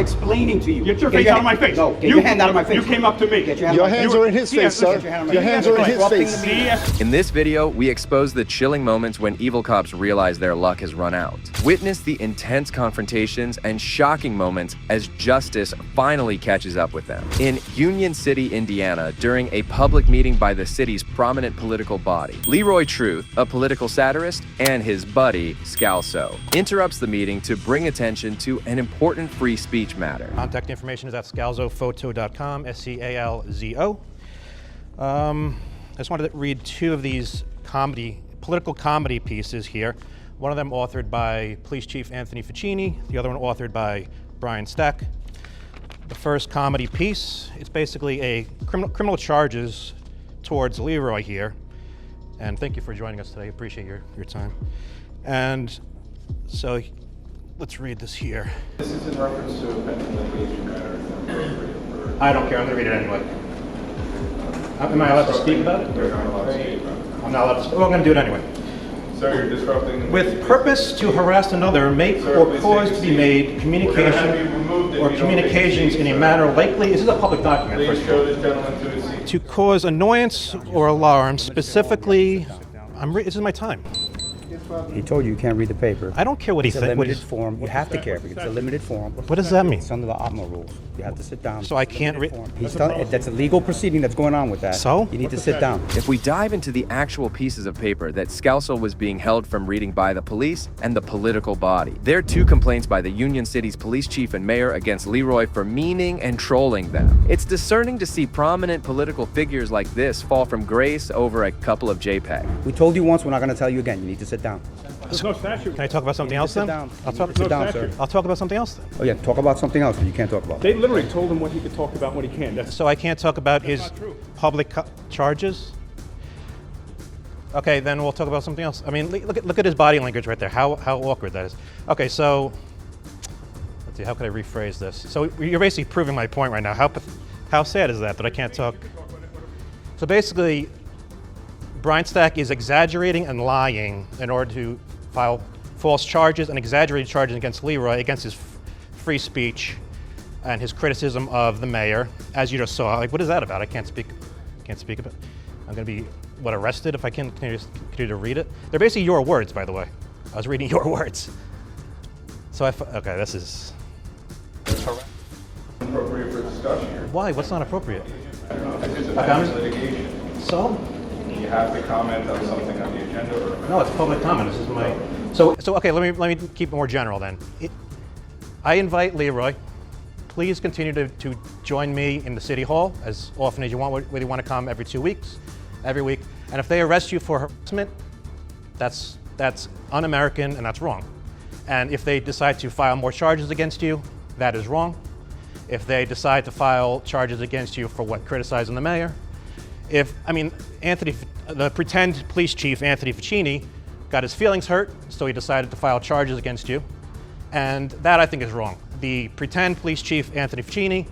explaining to you. Get your face out of my face. No, get your hand out of my face. You came up to me. Your hands are in his face, sir. Your hands are in his face. In this video, we expose the chilling moments when evil cops realize their luck has run out. Witness the intense confrontations and shocking moments as justice finally catches up with them. In Union City, Indiana, during a public meeting by the city's prominent political body, Leroy Truth, a political satirist, and his buddy, Scalzo, interrupts the meeting to bring attention to an important free speech matter. Contact information is at scalzophoto.com, S-C-A-L-Z-O. I just wanted to read two of these political comedy pieces here. One of them authored by Police Chief Anthony Ficini, the other one authored by Brian Stack. The first comedy piece, it's basically a criminal charges towards Leroy here. And thank you for joining us today. Appreciate your time. And so let's read this here. This is in reference to a pending litigation matter. I don't care. I'm going to read it anyway. Am I allowed to speak about it? You're not allowed to speak about it. I'm not allowed to speak. Well, I'm going to do it anyway. Sir, you're disrupting... With purpose to harass another, make or cause to be made communications in a manner likely... This is a public document. Please show this gentleman to his seat. To cause annoyance or alarm, specifically... this is my time. He told you can't read the paper. I don't care what he thinks. It's a thinks. limited form. You have to care because it's a limited form. What does that mean? It's under the OPMA rules. You have to sit down. So I can't read. That's a legal proceeding that's going on with that. So? You need to sit down. If we dive into the actual pieces of paper that Scalzo was being held from reading by the police and the political body, there are two complaints by the Union City's police chief and mayor against Leroy for meaning and trolling them. It's discerning to see prominent political figures like this fall from grace over a couple of JPEG. We told you once, we're not going to tell you again. You need to sit down. There's no statute. Can I talk about something else then? Sit down, sir. I'll talk about something else then. Oh yeah, talk about something else, but you can't talk about. They literally told him what he could talk about, what he can't. That's So I can't talk about his not true. public charges? Okay, then we'll talk about something else. I mean, look at his body language right there, how awkward that is. Okay, so, let's see, how can I rephrase this? So you're basically proving my point right now. How sad is that I can't talk? So basically, Brian Stack is exaggerating and lying in order to file false charges and exaggerated charges against Leroy, against his free speech and his criticism of the mayor, as you just saw. Like, what is that about? I can't speak about it. I'm going to be, arrested if I can continue to read it? They're basically your words, by the way. I was reading your words. So okay, this is... Appropriate for discussion here. Why? What's not appropriate? I don't know. This is a pending litigation. So? You have to comment on something on the agenda or... No, it's public comment. This is my... So okay, let me keep it more general then. I invite Leroy, please continue to join me in the city hall as often as you want, whether you want to come every 2 weeks, every week. And if they arrest you for harassment, that's un-American and that's wrong. And if they decide to file more charges against you, that is wrong. If they decide to file charges against you for criticizing the mayor, the pretend police chief, Anthony Ficini, got his feelings hurt, so he decided to file charges against you. And that, I think, is wrong. The pretend police chief, Anthony Ficini,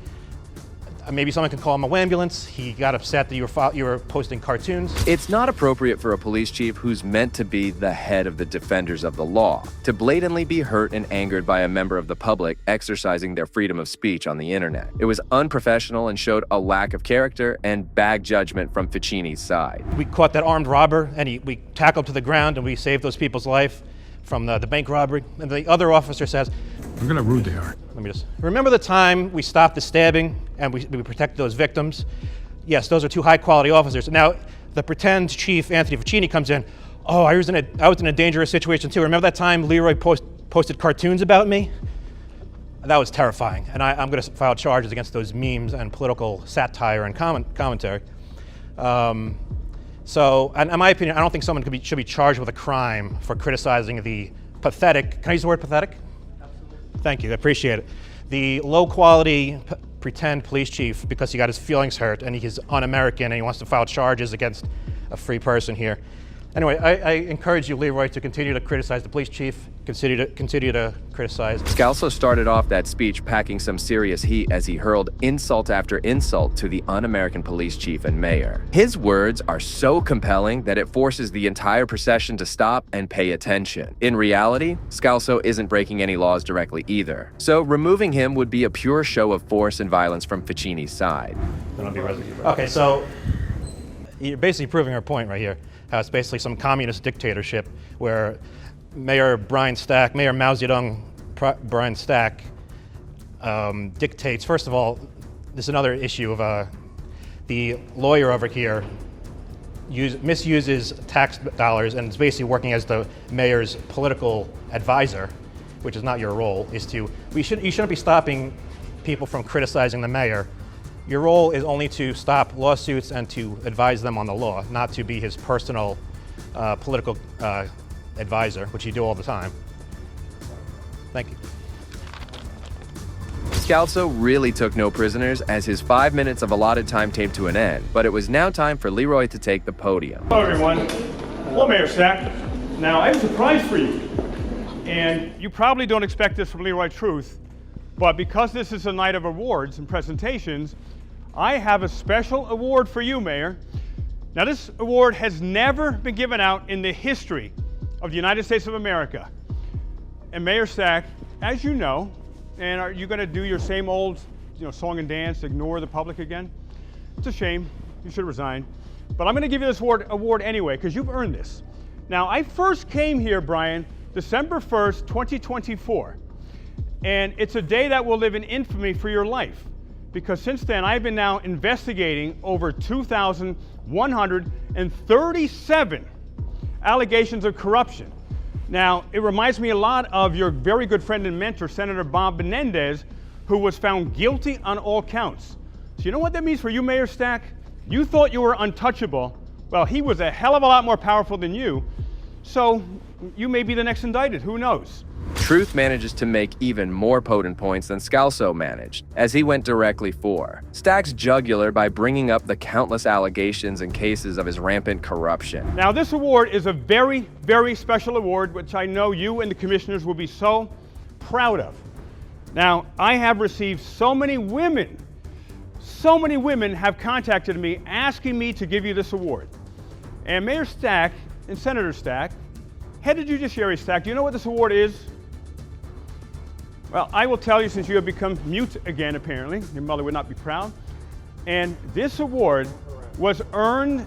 maybe someone can call him a ambulance. He got upset that you were posting cartoons. It's not appropriate for a police chief who's meant to be the head of the defenders of the law to blatantly be hurt and angered by a member of the public exercising their freedom of speech on the internet. It was unprofessional and showed a lack of character and bad judgment from Ficini's side. We caught that armed robber and we tackled him to the ground and we saved those people's life from the bank robbery. And the other officer says, Look at how rude they are. let me just, remember the time we stopped the stabbing and we protected those victims? Yes, those are two high quality officers. Now, the pretend chief, Anthony Ficini, comes in, oh, I was in a dangerous situation too. Remember that time Leroy posted cartoons about me? That was terrifying. And I'm gonna file charges against those memes and political satire and commentary. So, and in my opinion, I don't think someone should be charged with a crime for criticizing the pathetic, can I use the word pathetic? Absolutely. Thank you, I appreciate it. The low quality pretend police chief because he got his feelings hurt and he's un-American and he wants to file charges against a free person here. Anyway, I encourage you, Leroy, to continue to criticize the police chief, continue to criticize. Scalzo started off that speech packing some serious heat as he hurled insult after insult to the un-American police chief and mayor. His words are so compelling that it forces the entire procession to stop and pay attention. In reality, Scalzo isn't breaking any laws directly either, so removing him would be a pure show of force and violence from Ficini's side. Okay, so you're basically proving our point right here. How it's basically some communist dictatorship where Mayor Mao Zedong Brian Stack dictates. First of all, there's another issue of the lawyer over here misuses tax dollars and is basically working as the mayor's political advisor, which is not your role. You shouldn't be stopping people from criticizing the mayor. Your role is only to stop lawsuits and to advise them on the law, not to be his personal political advisor, which you do all the time. Thank you. Scalzo really took no prisoners as his 5 minutes of allotted time came to an end, but it was now time for Leroy to take the podium. Hello, everyone. Hello, Mayor Stack. Now, I have a surprise for you. And you probably don't expect this from Leroy Truth, but because this is a night of awards and presentations, I have a special award for you, Mayor. Now, this award has never been given out in the history of the United States of America. And Mayor Stack, as you know, and are you going to do your same old, song and dance, ignore the public again? It's a shame. You should resign. But I'm going to give you this award anyway, because you've earned this. Now, I first came here, Brian, December 1st, 2024. And it's a day that will live in infamy for your life, because since then I've been now investigating over 2,137 allegations of corruption. Now, it reminds me a lot of your very good friend and mentor, Senator Bob Menendez, who was found guilty on all counts. So you know what that means for you, Mayor Stack? You thought you were untouchable. Well, he was a hell of a lot more powerful than you. So you may be the next indicted, who knows? Truth manages to make even more potent points than Scalzo managed, as he went directly for Stack's jugular by bringing up the countless allegations and cases of his rampant corruption. Now, this award is a very, very special award, which I know you and the commissioners will be so proud of. Now, I have received so many women have contacted me asking me to give you this award. And Mayor Stack and Senator Stack, Head of Judiciary Stack, do you know what this award is? Well, I will tell you, since you have become mute again, apparently. Your mother would not be proud. And this award was earned,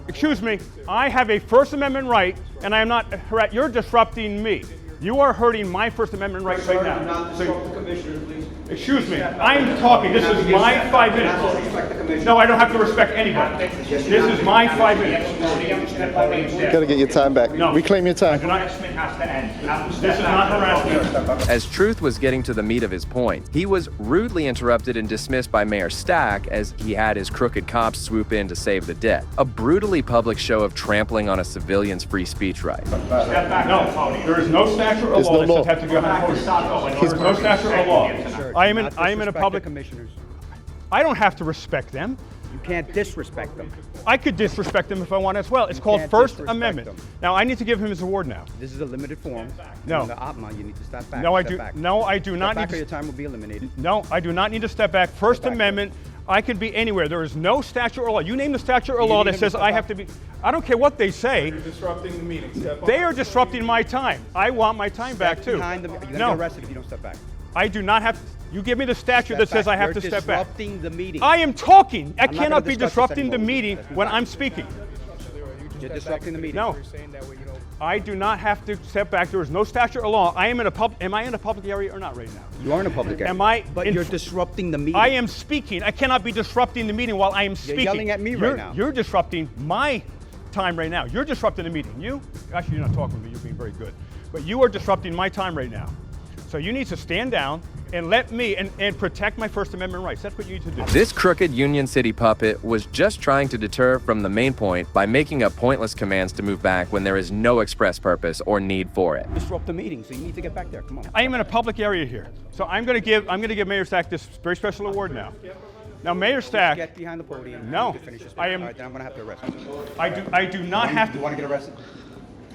I have a First Amendment right, and I am not, you're disrupting me. You are hurting my First Amendment right right now. Excuse me, I'm talking. This is my 5 minutes. No, I don't have to respect anybody. This is my 5 minutes. Gotta get your time back. No. Reclaim your time. This is not harassment. As Truth was getting to the meat of his point, he was rudely interrupted and dismissed by Mayor Stack as he had his crooked cops swoop in to save the day. A brutally public show of trampling on a civilian's free speech right. No, there is no statute of law that says have to go behind the podium. There is no statute of law. I am in a public. Commissioners. I don't have to respect them. You can't disrespect them. I could disrespect them if I want as well. It's called can't First disrespect Amendment. them. Now, I need to give him his award now. This is a limited form. No. In the OPMA, you need to step back. No, I Step do. back. No, I do not Step back need or your to. time will be eliminated. No, I do not need to step back. First Step back. Amendment. I could be anywhere. There is no statute or law. You name the statute or law need that him says to I step have to be. I don't care what they say. You're disrupting the meeting. Step They up. are disrupting my time. I want my time back too. Behind them, you're gonna No, get arrested if you don't step back. I do not have. You give me the statute that says I have to You're step back. disrupting the meeting. I am talking. I I'm not cannot gonna be discuss this disrupting the anymore. meeting Let's when move I'm on. speaking. You're disrupting the meeting. No, I do not have to step back. There is no statute or law. I am in a am I in a public area or not right now? You are in a public area. Am I But in you're f- disrupting the meeting. I am speaking. I cannot be disrupting the meeting while I am speaking. yelling at me right now. You're disrupting my time right now. You're disrupting the meeting. You? Actually, you're not talking to me. You're being very good. But you are disrupting my time right now. So you need to stand down and let me and protect my First Amendment rights. That's what you need to do. This crooked Union City puppet was just trying to deter from the main point by making up pointless commands to move back when there is no express purpose or need for it. Disrupt the meeting, so you need to get back there. Come on. I am in a public area here. So I'm going to give Mayor Stack this very special award now. Now, Mayor Stack, Get behind the podium. No, You need to finish your speech. I am- All right, then I'm gonna have to arrest you. I do not have You to. want to get arrested?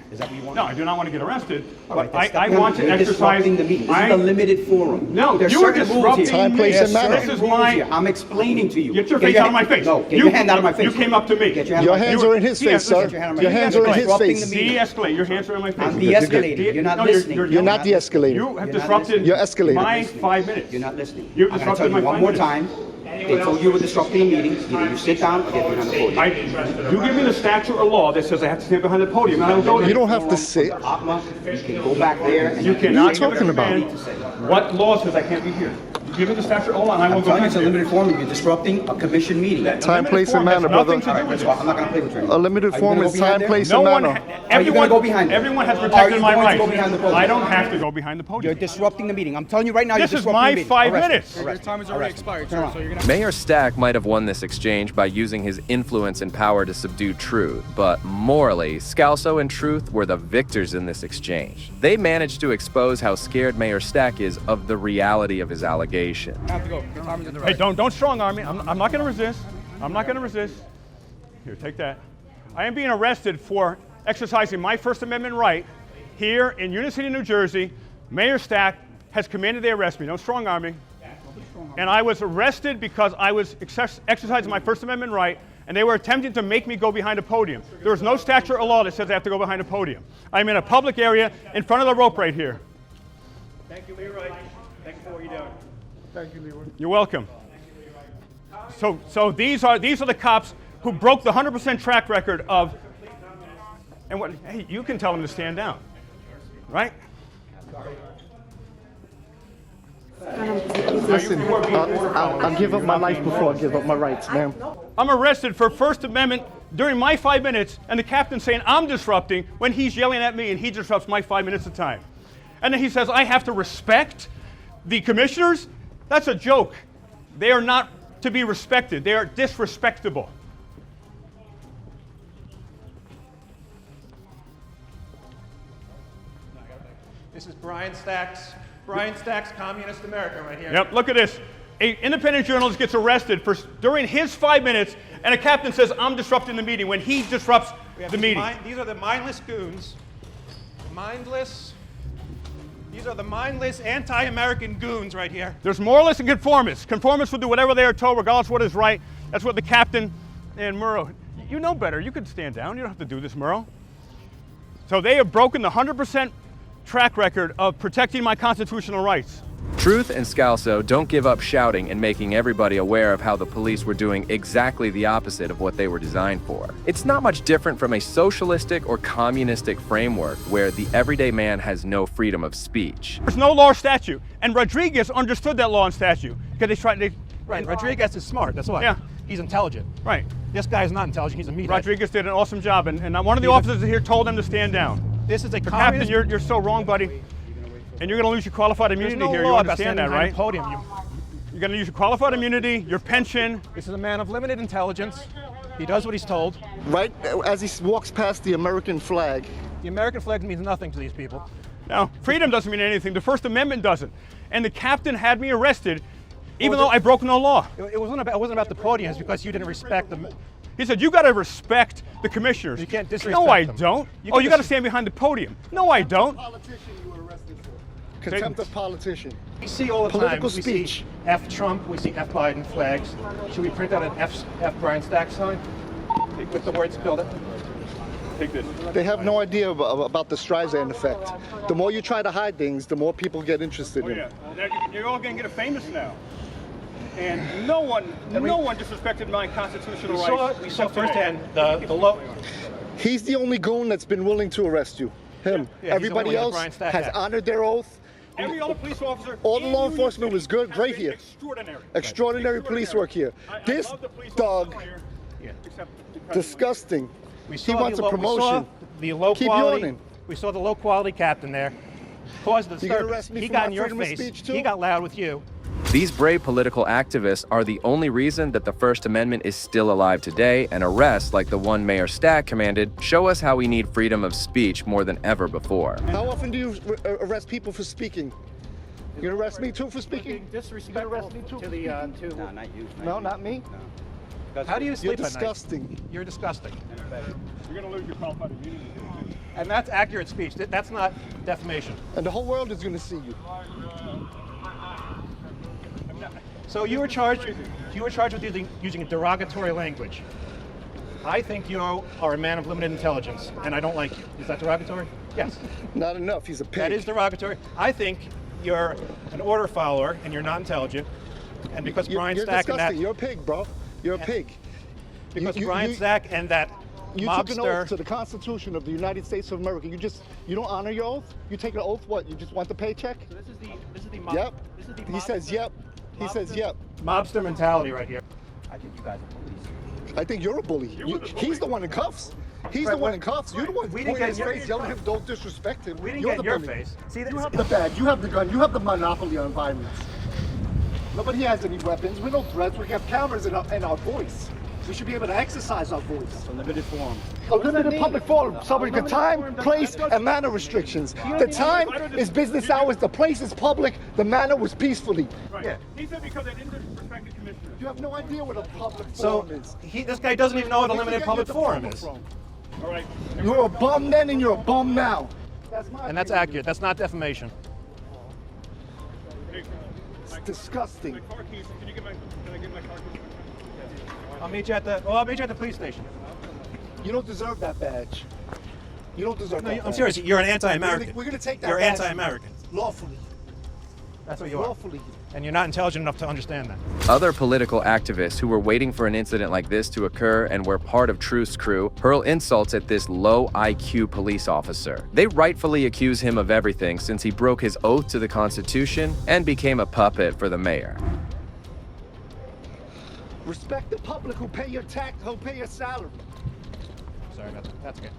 Is that what you want? No, I do not want to get arrested. All But right, I want to you're exercise. disrupting the meeting. This is a limited forum. No, There's you are certain rules disrupting here. Time, place, There's and manner. certain This is rules my- here. I'm explaining to you. Get your face out of my face. No, get your hand out of my face. You came up to me. Get your hand Your out of my hands face. are in his face, sir. Get your hand on my Your face. hands are in his Disrupting face. the meeting. De-escalate. Your hands are in my face. I'm de-escalating. You're not listening. You're not de-escalating. You have You're not disrupted listening. You're escalating. my 5 minutes. You're not listening. You've I'm going to disrupted tell you my one 5 more minutes. time. They told you were disrupting a meeting. Either you sit down or get behind the podium. You give me the statute or law that says I have to stand behind the podium, and I will go there. You don't have to sit. Atma, you can go back there. And You cannot give a talking about? command. What law says I can't be here? You give me the statute or law, and I will I'm go telling you, back it's a there. limited forum. You're disrupting a commission meeting. Time, place, and manner, Nothing brother. to do All right, with so I'm not going to play with you. A limited Are you form gonna is go behind time, there? place, No and one, manner. Are you everyone, gonna go behind there? everyone has Are protected you my going to rights. go behind the podium? I don't have to go behind the You're podium. disrupting the meeting. I'm telling you right now, This you're is disrupting my the meeting. 5 Arrest him. minutes. Arrest Your him. time is already Arrest him. expired, Turn sir, around. so you're gonna. Mayor Stack might have won this exchange by using his influence and power to subdue Truth, but morally, Scalzo and Truth were the victors in this exchange. They managed to expose how scared Mayor Stack is of the reality of his allegation. I have to go. Your time is in the Hey, don't strong arm me. I'm not going to resist. I'm not going to resist. Here, take that. I am being arrested for exercising my First Amendment right here in Union City, New Jersey. Mayor Stack has commanded they arrest me. Don't strong arm me. And I was arrested because I was exercising my First Amendment right, and they were attempting to make me go behind a podium. There is no statute or law that says I have to go behind a podium. I'm in a public area in front of the rope right here. Thank you, Leroy. Thank you for what you're doing. Thank you, Leroy. You're welcome. So these are the cops who broke the 100% track record of. And what? Hey, you can tell them to stand down, right? Listen, I'll give up my life before I give up my rights, ma'am. I'm arrested for First Amendment during my 5 minutes, and the captain's saying I'm disrupting when he's yelling at me and he disrupts my 5 minutes of time. And then he says I have to respect the commissioners. That's a joke. They are not to be respected. They are disrespectable. This is Brian Stack's Communist America right here. Yep, look at this. An independent journalist gets arrested for during his 5 minutes, and a captain says, I'm disrupting the meeting when he disrupts the meeting. These are the mindless goons. These are the mindless anti-American goons right here. There's moralists and conformists. Conformists will do whatever they are told, regardless of what is right. That's what the captain and Murrow, you know better. You could stand down. You don't have to do this, Murrow. So they have broken the 100% track record of protecting my constitutional rights. Truth and Scalzo don't give up shouting and making everybody aware of how the police were doing exactly the opposite of what they were designed for. It's not much different from a socialistic or communistic framework where the everyday man has no freedom of speech. There's no law or statute, and Rodriguez understood that law and statute because Right, Rodriguez is smart, that's why. Yeah. He's intelligent. Right. This guy's not intelligent, he's a meathead. Rodriguez did an awesome job, and one of the officers here told him to stand down. This is a Captain, communist... you're so wrong, buddy. And you're going to lose your qualified immunity There's no here. law You about understand standing that, behind right? the podium. You're going to use your qualified immunity, your pension. This is a man of limited intelligence. He does what he's told. Right as he walks past the American flag. The American flag means nothing to these people. Now, freedom doesn't mean anything. The First Amendment doesn't. And the captain had me arrested, even though I broke no law. It wasn't about the podium, it's because you didn't respect them. He said, you got to respect the commissioners. You can't disrespect No, I them. don't. You Oh, can you got to dis- stand behind the podium. No, I don't. Contempt of politician. We see all the Political time, we speech. see F Trump, we see F Biden flags. Should we print out an F Brian Stack sign with the words build it? Take this. They have no idea about the Streisand effect. The more you try to hide things, the more people get interested Oh, in yeah. it. Well, you're all going to get famous now. And no one disrespected my constitutional rights. We saw except today. firsthand the low. He's the only goon that's been willing to arrest you. Him. Yeah, he's the Everybody one with the else Brian Stack has Act. honored their oath. Every other police officer. All the in law Union enforcement City was good, has great been here. Extraordinary. Extraordinary police work here. I This love the police dog, officers here, except the president. disgusting. We He saw wants the a low- promotion. We saw the low Keep quality. yawning. We saw the low quality captain there. Caused the You gonna disturbance. arrest me He for got my in your freedom of face. speech, too? He got loud with you. These brave political activists are the only reason that the First Amendment is still alive today, and arrests like the one Mayor Stack commanded show us how we need freedom of speech more than ever before. How often do you arrest people for speaking? You gonna arrest me too for speaking? Disrespectful to the No, not you. No, not me. How do you You're sleep at night? disgusting. You're disgusting. You're going to lose your qualified immunity. And that's accurate speech. That's not defamation. And the whole world is going to see you. So you were charged with using derogatory language. I think you are a man of limited intelligence, and I don't like you. Is that derogatory? Yes. Not enough. He's a pig. That is derogatory. I think you're an order follower, and you're not intelligent. And because Brian You're Stack and that, disgusting. You're a pig, bro. You're a pig. because Brian Stack and that You took an oath mobster. to the Constitution of the United States of America. You don't honor your oath? You take an oath, what? You just want the paycheck? So this is the Yep. He says yep. He says yep. Mobster mentality right here. I think you guys are police. I think you're a bully. He's the one in cuffs. He's the one in cuffs. You're the one We didn't pointing get his your- face, yelling at him, don't disrespect him. We didn't You're get the in your bully. face. See, You have the badge, you have the gun, you have the monopoly on violence. Nobody has any weapons, we're no threats, we have cameras in our voice. We should be able to exercise our voice. A limited forum. A limited public forum, subject to time, place, and manner restrictions. The time is business hours, the place is public, the manner was peacefully. Right. Yeah. He said because I didn't respect the commissioner. You have no idea what a public So forum is. this guy doesn't even know what a limited public forum is. All right. You're a bum then and you're a bum now. And that's accurate. That's not defamation. It's disgusting. My car keys. Can I get my car keys? I'll meet you at the police station. You don't deserve that badge. You don't deserve No, that I'm badge. serious. You're an anti-American. We're gonna take that You're badge anti-American. lawfully. That's what you are. Lawfully. And you're not intelligent enough to understand that. Other political activists who were waiting for an incident like this to occur and were part of Truth's crew hurl insults at this low IQ police officer. They rightfully accuse him of everything since he broke his oath to the Constitution and became a puppet for the mayor. Respect the public who pay your tax, who pay your salary. Sorry about that. That's good.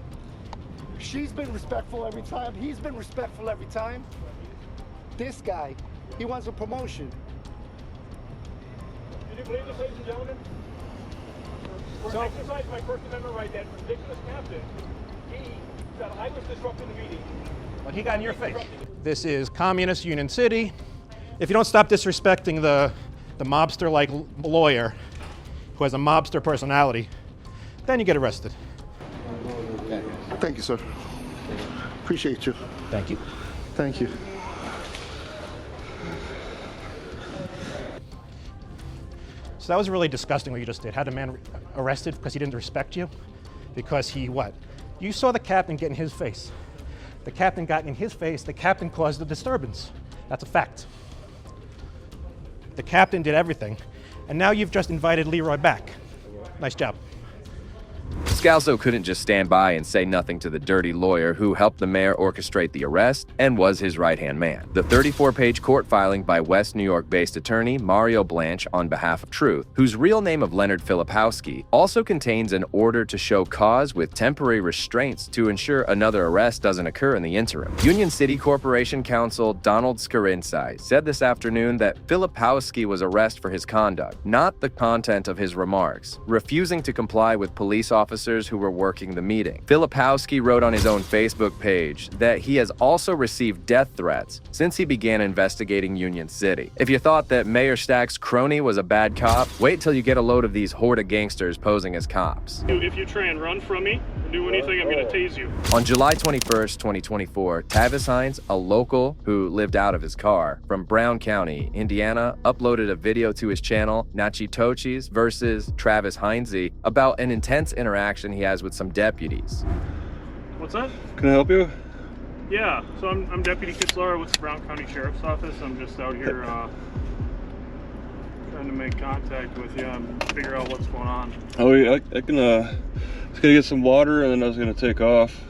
She's been respectful every time. He's been respectful every time. This guy, he wants a promotion. Can you believe this, ladies and gentlemen? For exercise my First Amendment right, that ridiculous captain, he said I was disrupting the meeting. But he got in your face. This is Communist Union City. If you don't stop disrespecting the mobster-like lawyer who has a mobster personality, then you get arrested. Thank you, sir. Appreciate you. Thank you. Thank you. So that was really disgusting what you just did. Had a man arrested because he didn't respect you? Because he what? You saw the captain get in his face. The captain got in his face. The captain caused the disturbance. That's a fact. The captain did everything. And now you've just invited Leroy back. Nice job. Scalzo couldn't just stand by and say nothing to the dirty lawyer who helped the mayor orchestrate the arrest and was his right-hand man. The 34-page court filing by West New York-based attorney Mario Blanche on behalf of Truth, whose real name of Leonard Filipowski, also contains an order to show cause with temporary restraints to ensure another arrest doesn't occur in the interim. Union City Corporation Counsel Donald Skirinsai said this afternoon that Filipowski was arrested for his conduct, not the content of his remarks, refusing to comply with police officers who were working the meeting. Filipowski wrote on his own Facebook page that he has also received death threats since he began investigating Union City. If you thought that Mayor Stack's crony was a bad cop, wait till you get a load of these horde of gangsters posing as cops. If you try and run from me or do anything, I'm going to tase you. On July 21st, 2024, Tavis Hines, a local who lived out of his car from Brown County, Indiana, uploaded a video to his channel, Nachitochis versus Travis Heinze, about an intense interaction he has with some deputies. What's that? Can I help you? Yeah, so I'm Deputy Kitzler with the Brown County Sheriff's Office. I'm just out here trying to make contact with you and figure out what's going on. Oh, yeah, I can, just gonna get some water and then I was gonna take off.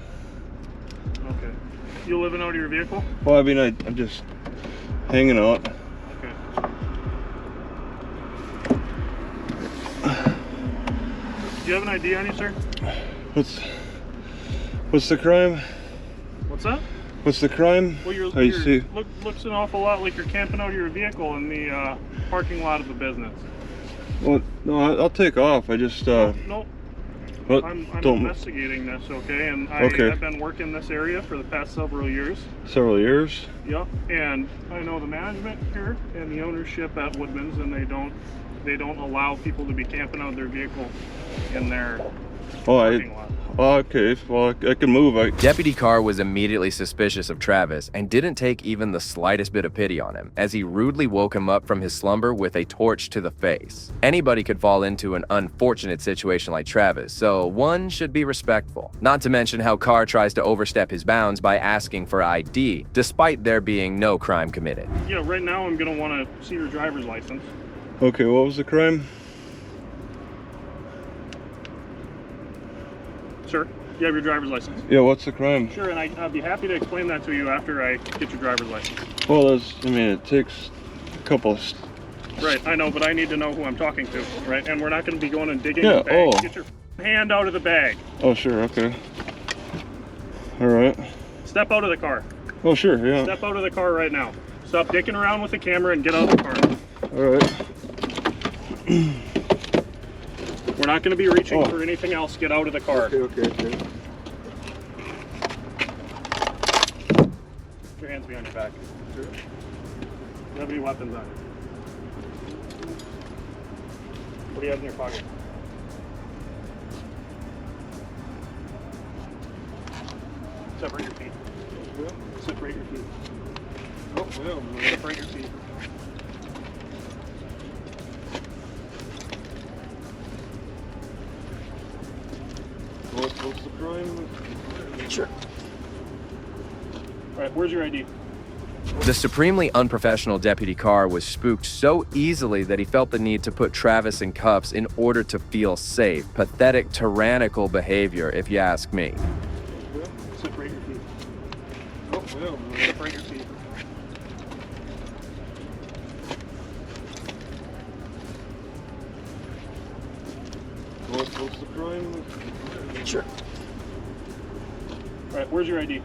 Okay. You living out of your vehicle? Well, I mean, I'm just hanging out. Okay. Do you have an ID on you, sir? What's the crime? What's that? What's the crime? Well, I see. looks an awful lot like you're camping out of your vehicle in the parking lot of a business. Well, no, I'll take off. I just, Nope. what? I'm Don't, investigating this, okay? And Okay. I've been working this area for the past several years. several years? Yep. And I know the management here and the ownership at Woodman's, and they don't allow people to be camping out of their vehicle in their Oh, parking lot. okay. Well, I can move. Deputy Carr was immediately suspicious of Travis and didn't take even the slightest bit of pity on him, as he rudely woke him up from his slumber with a torch to the face. Anybody could fall into an unfortunate situation like Travis, so one should be respectful. Not to mention how Carr tries to overstep his bounds by asking for ID, despite there being no crime committed. Yeah, right now I'm gonna want to see your driver's license. Okay, what was the crime? Sir, you have your driver's license. Yeah, what's the crime? Sure, and I'd be happy to explain that to you after I get your driver's license. Well, it takes a couple of... Right, I know, but I need to know who I'm talking to, right? And we're not going to be going and digging Yeah, in the bag. oh. Get your hand out of the bag. Oh, sure, okay. All right. Step out of the car. Oh, sure, yeah. Step out of the car right now. Stop dicking around with the camera and get out of the car. All right. We're not going to be reaching for anything else. Get out of the car. Okay. Put your hands behind your back. Sure. Do you have any weapons on you? What do you have in your pocket? Separate your feet. Separate your feet. Oh, yeah. Separate your feet. What's the crime? Sure. All right, where's your ID? The supremely unprofessional Deputy Carr was spooked so easily that he felt the need to put Travis in cuffs in order to feel safe. Pathetic, tyrannical behavior, if you ask me. Separate your feet. Oh, yeah. Separate your feet. What's the crime? Sure. All right, where's your ID?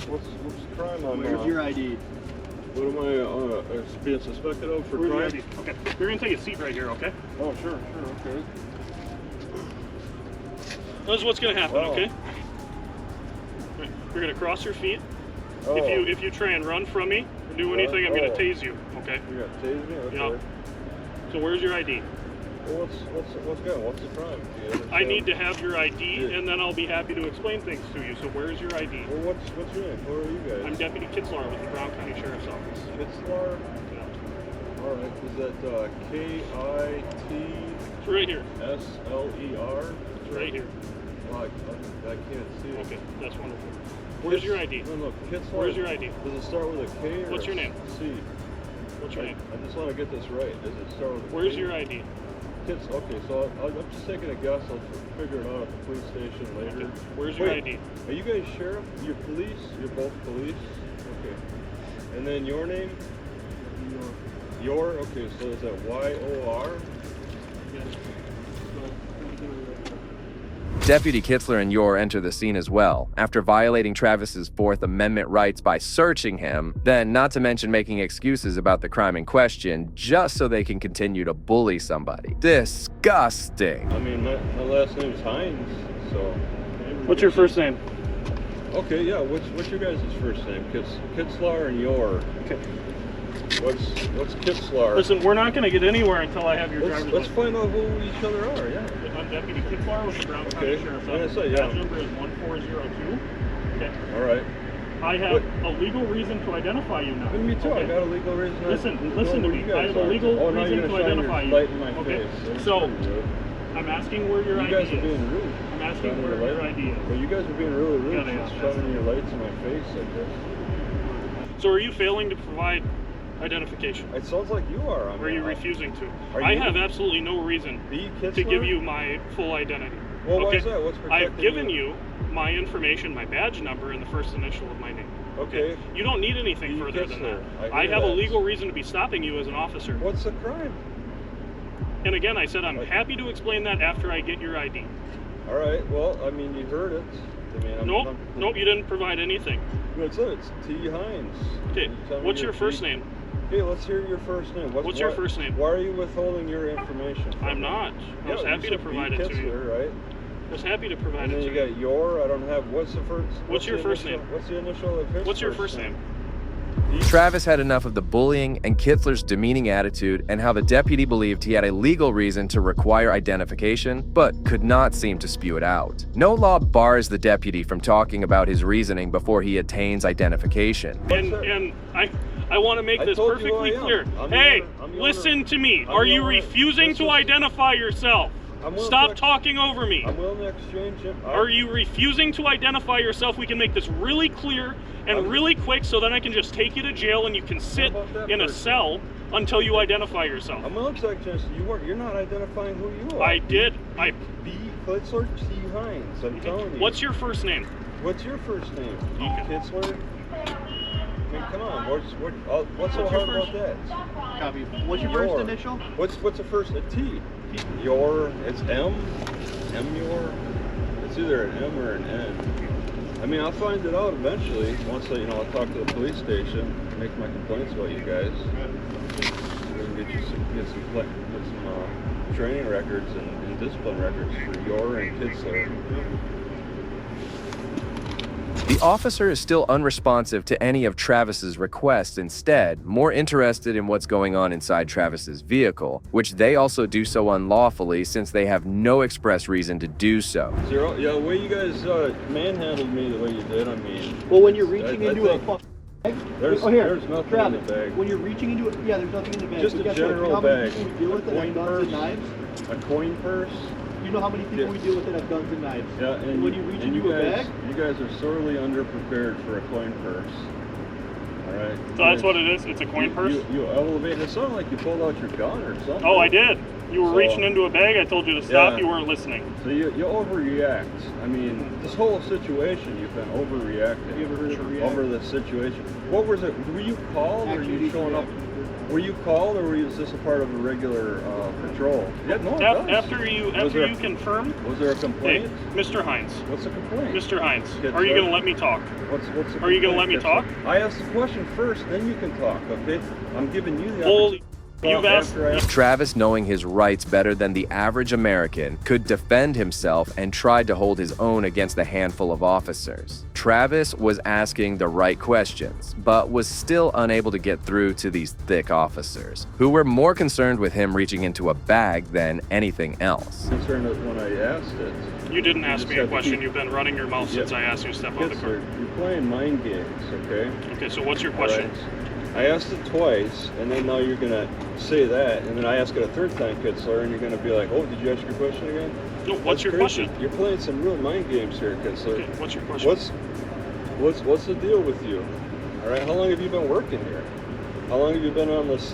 What's the crime on Where's your ID? What am I being suspected of for Where's your crime? ID? Okay, you're gonna take a seat right here, okay? Oh, sure, okay. This is what's gonna happen, Wow. okay? Right, you're gonna cross your feet. Oh. If you try and run from me or do anything, I'm gonna tase you, okay? You got tased me? Okay. Yeah. So where's your ID? Well, what's the crime? I need to have your ID, and then I'll be happy to explain things to you. So where's your ID? Well, what's your name? Who are you guys? I'm Deputy Kitzlar with the Brown County Sheriff's Office. Kitzlar? Yeah. All right. Is that It's right here. K-I-T-S-L-E-R? It's right here. Well, I can't see it. Okay, that's wonderful. Where's your ID? No, Kitzlar. Where's your ID? Does it start with a K or What's your name? C? What's your name? I just want to get this right. Does it start with a Where's K? your ID? Okay, so I'm just taking a guess. I'll figure it out at the police station later. Where's your Wait, ID? Are you guys sheriff? You're police? You're both police? Okay. And then your name? Your? Okay, so is that Y-O-R? Deputy Kitzler and Yor enter the scene as well, after violating Travis's Fourth Amendment rights by searching him, then not to mention making excuses about the crime in question just so they can continue to bully somebody. Disgusting. I mean, my last name's Hines, so... What's your first name? Okay, yeah, what's your guys' first name? Kitzlar and Yor. Okay. What's Kitzlar? Listen, we're not going to get anywhere until I have your driver's Let's license. find out who each other are, yeah. I'm Deputy Kitzlar with the Brown County Okay. Sheriff's Like I Office. said, yeah. Badge number is 1402. Okay. All right. I have a legal reason to identify you now. Me too. Okay. I got a legal reason. Listen know to who me. you guys I have a are. legal Oh, now reason you're to gonna shine identify your you. light in my Okay. face. That's So, pretty rude. I'm asking where your You ID guys are is. being rude. I'm asking Shining where your your light. ID is. Well, you guys are being really rude. Yeah, Just yeah. shining your lights in my face like this. So are you failing to provide identification? It sounds like you are. I Or are you mean, refusing to? Are I you- have absolutely no reason The to Kitzler? give you my full identity. Well, why okay? is that? What's protecting I've given you my information, my badge number, and the first initial of my name. Okay. You don't need anything The further than that. Kitzler. I hear have a that. legal reason to be stopping you as an officer. What's the crime? And again, I said I'm happy to explain that after I get your ID. All right. Well, I mean, you heard it. I mean, Nope, you didn't provide anything. That's it. It's T. Hines. Okay, You tell me what's your first T. name? Okay, let's hear your first name. What's your first name? Why are you withholding your information? from I'm me? not. I was Yeah, happy you to said provide B. it to you. Kitzler, right? I was happy to provide And it then to you you. got your. I don't have. What's the first? What's your the first initial- name? What's the initial of his? What's your first name? Travis had enough of the bullying and Kitzler's demeaning attitude and how the deputy believed he had a legal reason to require identification, but could not seem to spew it out. No law bars the deputy from talking about his reasoning before he attains identification. And I want to make this perfectly clear. Hey, listen to me. Are you refusing to identify yourself? Stop talking over me. I'm willing to exchange it. Are you refusing to identify yourself? We can make this really clear and really quick so then I can just take you to jail and you can sit in a cell until you identify yourself. I'm willing to exchange. You're not identifying who you are. I did. B. Kitzler T. Hines. I'm telling you. What's your first name? What's your first name? Okay. Kitzler? I mean, come on. What's so hard about that? Copy. What's your first initial? What's the first? A T. Your. It's M. Your. It's either an M or an N. I mean, I'll find it out eventually. Once I'll talk to the police station, make my complaints about you guys. We can get some training records and discipline records for your and Kitzler. The officer is still unresponsive to any of Travis's requests, instead more interested in what's going on inside Travis's vehicle, which they also do so unlawfully since they have no express reason to do so. Yeah, the way you guys manhandled me the way you did, I mean... Well, when you're reaching into a bag... There's nothing Travis, in the bag. when you're reaching into it, yeah, there's nothing in the bag. Just but a guess what? general You know how bag. many people we deal with that have guns and knives? A coin purse? You know how many people we deal with that have guns and knives? Yeah, and when you reach into a bag? You guys are sorely underprepared for a coin purse. Alright? So that's what it is? It's a coin purse? You elevated. It sounded like you pulled out your gun or something. Oh, I did. You were reaching into a bag. I told you to stop. Yeah. You weren't listening. So you overreact. I mean, this whole situation, you've been overreacting. You ever heard of react? Over the situation. What was it? Were you called or were you showing up? Were you called, or was this a part of a regular patrol? Yeah, no, it does. After you confirmed. Was there a complaint? Hey, Mr. Hines. What's the complaint? Mr. Hines, are you going to let me talk? What's the Are you going to let me complaint? talk? I asked the question first, then you can talk. Okay, I'm giving you the Holy, opportunity. you've asked. Travis, knowing his rights better than the average American, could defend himself and tried to hold his own against the handful of officers. Travis was asking the right questions, but was still unable to get through to these thick officers, who were more concerned with him reaching into a bag than anything else. Concerned when I asked it. You didn't ask me a question. You've been running your mouth since I asked you to step out of the car. You're playing mind games, okay? Okay, so what's your question? Right. I asked it twice, and then now you're gonna say that, and then I ask it a third time, Kitzler, and you're gonna be like, "Oh, did you ask your question again?" No, what's your question? You're playing some real mind games here, Kitzler. Okay, what's your question? What's the deal with you? All right, how long have you been working here? How long have you been on this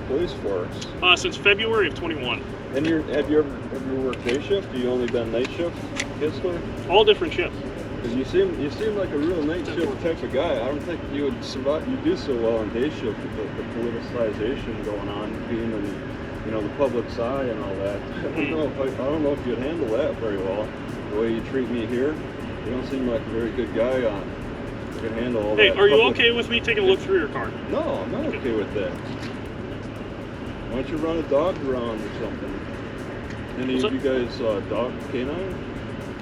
police force? Since February of 21. And have you ever worked day shift? Do you only been night shift, Kitzler? All different shifts. Because you seem like a real night shift type of guy. I don't think you would survive. You do so well on day shift with the politicization going on, being in the public's eye and all that. I don't know if you'd handle that very well. The way you treat me here, you don't seem like a very good guy on. You can handle all that. Hey, are you okay with me taking a look through your car? No, I'm not okay with that. Why don't you run a dog around or something? Any of you guys dog canine?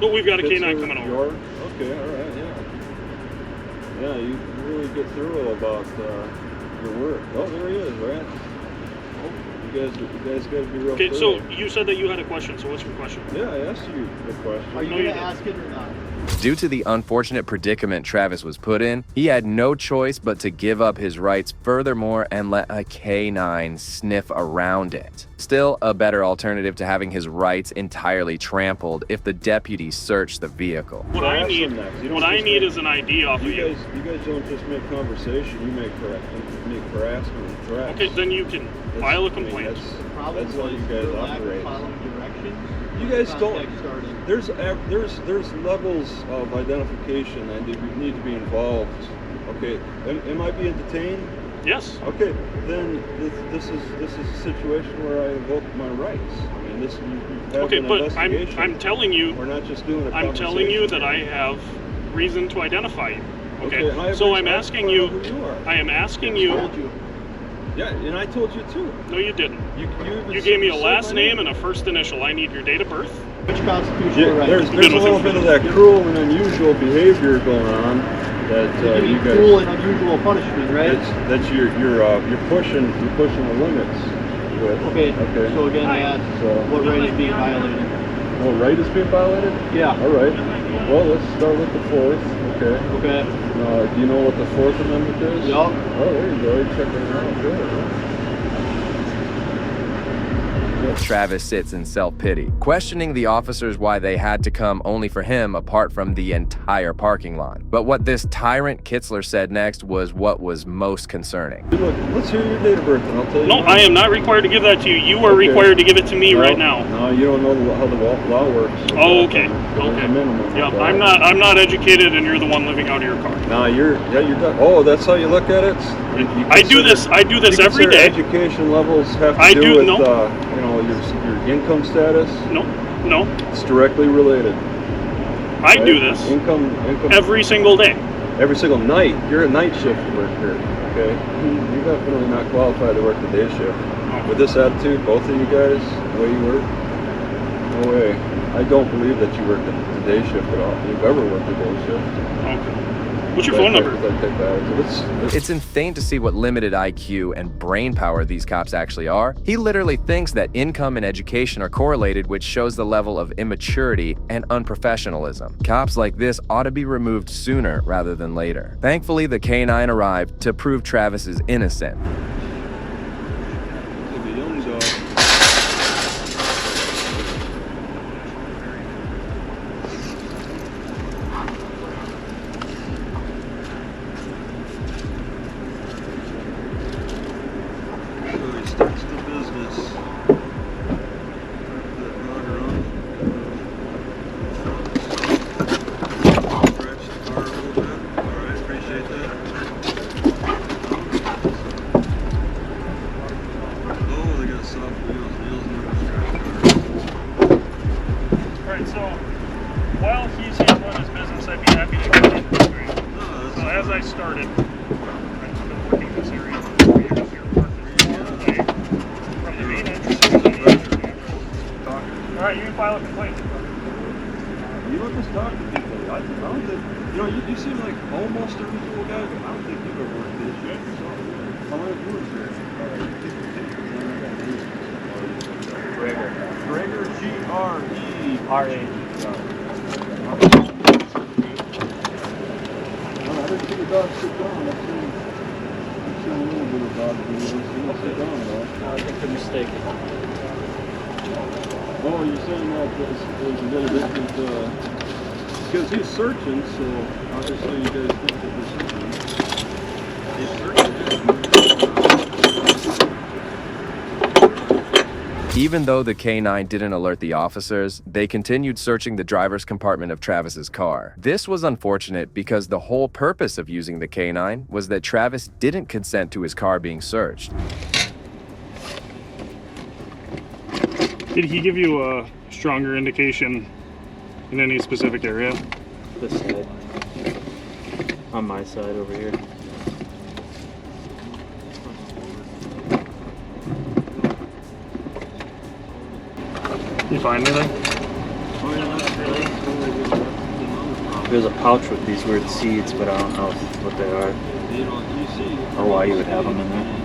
Oh, we've got a canine coming over. Okay, all right, yeah. Yeah, you really get thorough about your work. Oh, there he is, right? You guys got to be real Okay, thorough. so you said that you had a question, so what's your question? Yeah, I asked you the question. Are you going to ask it or not? Due to the unfortunate predicament Travis was put in, he had no choice but to give up his rights furthermore and let a canine sniff around it. Still, a better alternative to having his rights entirely trampled if the deputies searched the vehicle. What I need is an ID off of you. You guys don't just make conversation, you make harassment and threats. Okay, then you can file a complaint. That's how you guys operate. Directions. You guys don't. There's levels of identification that need to be involved. Okay, am I being detained? Yes. Okay, then this is a situation where I invoke my rights. I mean, you have okay, an but investigation. I'm telling you. We're not just doing a I'm telling you that I have reason to identify you. Okay. and I have So reason I'm to asking know you. who you are. I am asking you. Yeah, and I told you too. No, you didn't. You gave me a last said my name and a first initial. I need your date of birth. Which constitutional right? There's a little bit of that cruel and unusual behavior going on. that Pretty you guys. cruel and unusual punishment, right? That's you're pushing the limits. With. Okay. Okay. So again, I asked, what right is being violated? What right is being violated? Yeah. All right. Well, let's start with the 4th. Okay. Okay. Do you know what the 4th Amendment is? Yup. Oh, there you go. You're checking it out. Good. Travis sits in self-pity, questioning the officers why they had to come only for him apart from the entire parking lot. But what this tyrant Kitzler said next was what was most concerning. Look, let's hear your date of birth and I'll tell you. No, I am not required to give that to you. You are required to give it to me right now. No, you don't know how the law works. Oh, okay. There's a minimum. Yeah, I'm not educated, and you're the one living out of your car. No, you're oh, that's how you look at it. I do this every day. Education levels have to do with your income status. No. It's directly related. I do this income every single day. Every single night. You're a night shift worker. Okay, you're definitely not qualified to work the day shift. With this attitude, both of you guys, the way you work, no way. I don't believe that you work the day shift at all. You've ever worked the day shift. Okay. What's your phone number? It's insane to see what limited IQ and brain power these cops actually are. He literally thinks that income and education are correlated, which shows the level of immaturity and unprofessionalism. Cops like this ought to be removed sooner rather than later. Thankfully, the K-9 arrived to prove Travis is innocent. Alright, you can file a complaint. You don't just talk to people. I don't think, you seem like almost a reasonable guy, but I don't think you've ever worked this shit. So, how long have you worked here? Gregor, G-R-E-R-A. I didn't see the dog sit down. I've seen a little bit of dog do this. He don't sit down, though. I think you're mistaken. Oh, you're saying that there's a little different, because he's searching, so obviously you guys think that there's something. He's searching. Even though the K-9 didn't alert the officers, they continued searching the driver's compartment of Travis's car. This was unfortunate because the whole purpose of using the K-9 was that Travis didn't consent to his car being searched. Did he give you a stronger indication in any specific area? This side. On my side over here. You find anything? There's a pouch with these weird seeds, but I don't know what they are. Or why you would have them in there.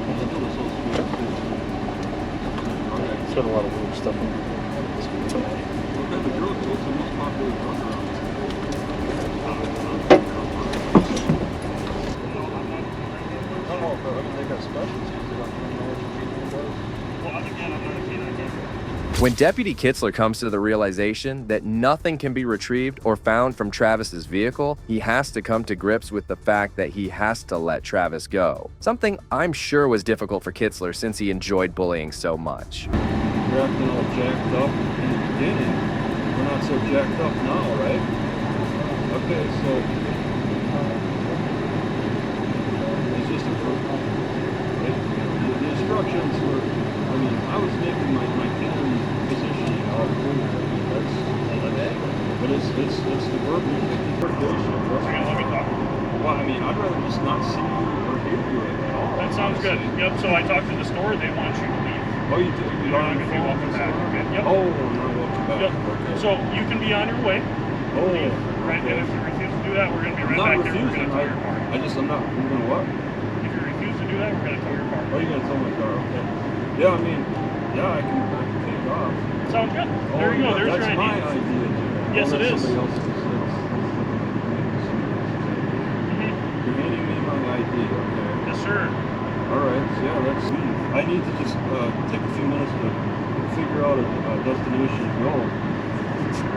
It's got a lot of weird stuff in there. When Deputy Kitzler comes to the realization that nothing can be retrieved or found from Travis's vehicle, he has to come to grips with the fact that he has to let Travis go. Something I'm sure was difficult for Kitzler since he enjoyed bullying so much. We're acting all jacked up in the beginning. We're not so jacked up now, right? Okay, so it's just a the instructions were, I was making my hand positioning all clear. But it's the verbal interpretation. Let me talk. Well, I'd rather just not see you or hear you at all. That sounds good. Yep, so I talked to the store, they want you to leave. Oh, you do? You're not going to be welcome back. Okay. Yep. Oh, I'm not welcome back. Yep. Okay. So you can be on your way. Oh, Leave, right? okay. And if you refuse to do do that, we're going to be I'm right not back there. We're going refusing. to tow your car. I'm not. I'm gonna what? If you refuse to do that, we're going to tow your car. Oh, you're gonna tow my car? Okay. Yeah, I mean, yeah, I can take it off. Sounds good. There you go. There's your That's ID. my idea, too. Yes, it is. Somebody else's. You're handing me my ID, okay? Yes, sir. All right, so yeah, let's leave. I need to just take a few minutes to figure out a destination to go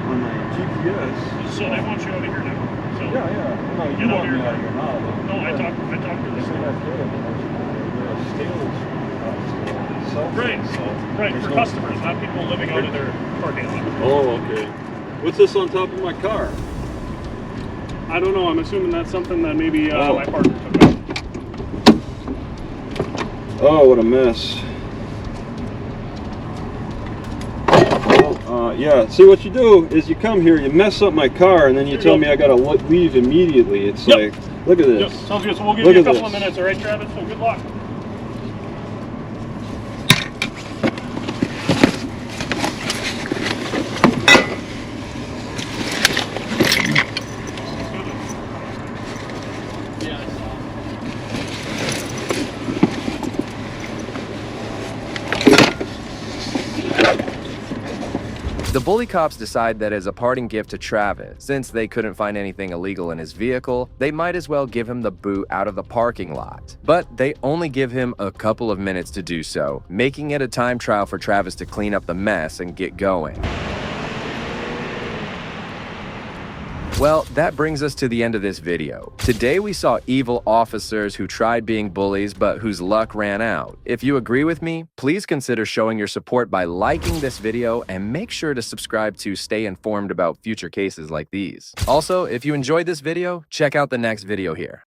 on my GPS. So they want you out of here now. So Yeah, yeah. No, you Get out want me here. out of here now. No, I talked to them. They're a sales Right, right, there's for no- customers, not people living out of their parking lot. Oh, okay. What's this on top of my car? I don't know. I'm assuming that's something that maybe Oh. my partner took out. Oh, what a mess. Yeah, see what you do is you come here, you mess up my car, and then you tell me I gotta leave immediately. It's Yep. like, look at Yep, this. sounds good. So we'll give Look you a at couple of this. minutes, all right, Travis? So good luck. The bully cops decide that as a parting gift to Travis, since they couldn't find anything illegal in his vehicle, they might as well give him the boot out of the parking lot. But they only give him a couple of minutes to do so, making it a time trial for Travis to clean up the mess and get going. Well, that brings us to the end of this video. Today we saw evil officers who tried being bullies but whose luck ran out. If you agree with me, please consider showing your support by liking this video and make sure to subscribe to stay informed about future cases like these. Also, if you enjoyed this video, check out the next video here.